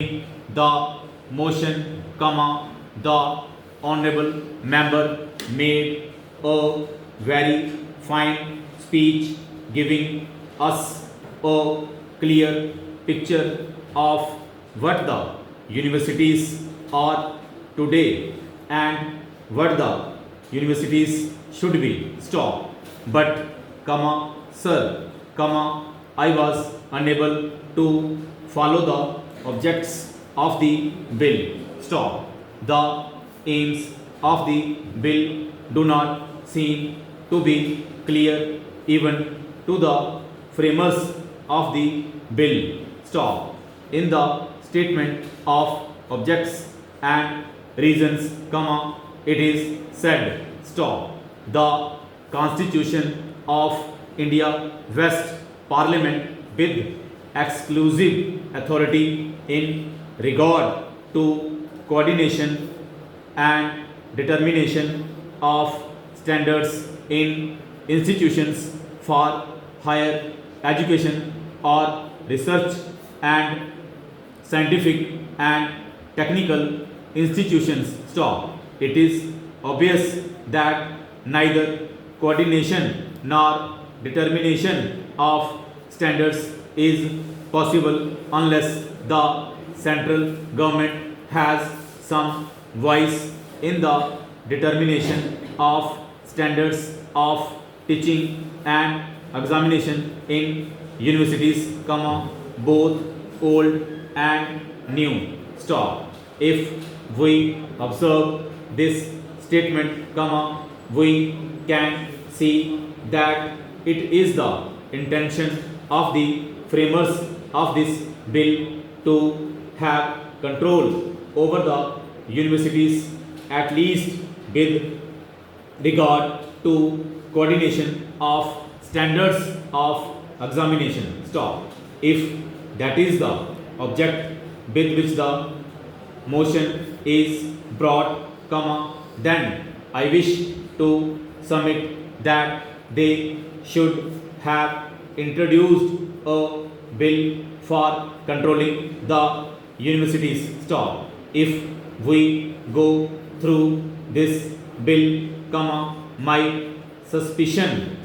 the motion, comma, the honorable member made a very fine speech giving us a clear picture of what the universities are today and what the universities should be. Stop. But, comma, sir, comma, I was unable to follow the objects of the bill. Stop. The aims of the bill do not seem to be clear even to the framers of the bill. Stop. In the statement of objects and reasons, comma, it is said. Stop. The Constitution of India West Parliament with exclusive authority in regard to coordination and determination of standards in institutions for higher education or research and scientific and technical institutions. Stop. It is obvious that neither coordination nor determination of standards is possible unless the central government has some voice in the determination of standards of teaching and examination in universities, comma, both old and new. Stop. If we observe this statement, comma, we can see that it is the intention of the framers of this bill to have control over the universities, at least with regard to coordination of standards of examination. Stop. If that is the object with which the motion is brought, comma, then I wish to submit that they should have introduced a bill for controlling the universities. Stop. If we go through this bill, comma, my suspicion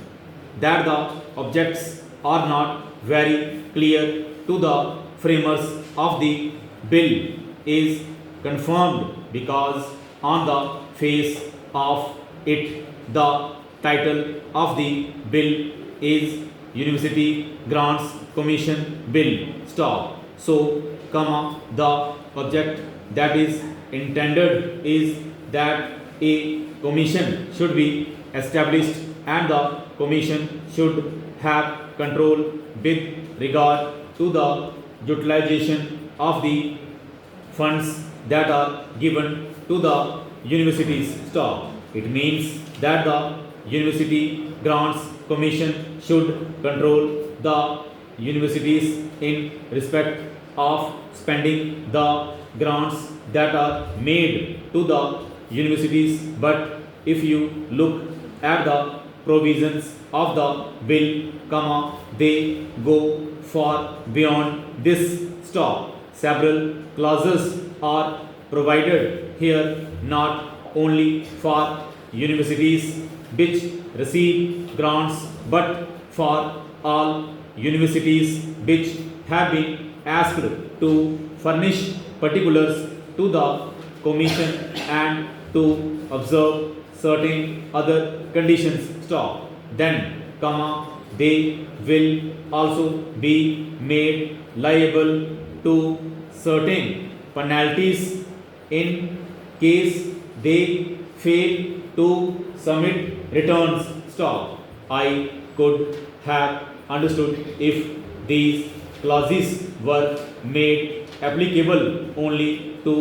that the objects are not very clear to the framers of the bill is confirmed because on the face of it the title of the bill is University Grants Commission Bill. Stop. So, comma, the object that is intended is that a commission should be established and the commission should have control with regard to the utilization of the funds that are given to the universities. Stop. It means that the University Grants Commission should control the universities in respect of spending the grants that are made to the universities. But if you look at the provisions of the bill, comma, they go far beyond this. Stop. Several clauses are provided here not only for universities which receive grants but for all universities which have been asked to furnish particulars to the commission and to observe certain other conditions. Stop. Then, comma, they will also be made liable to certain penalties in case they fail to submit returns. Stop. I could have understood if these clauses were made applicable only to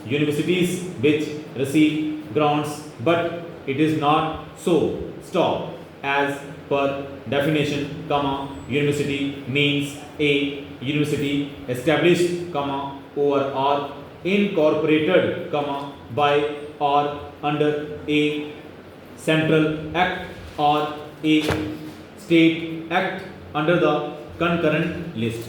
universities which receive grants, but it is not so. Stop. As per definition, comma, university means a university established, comma, over or incorporated, comma, by or under a central act or a state act under the concurrent list.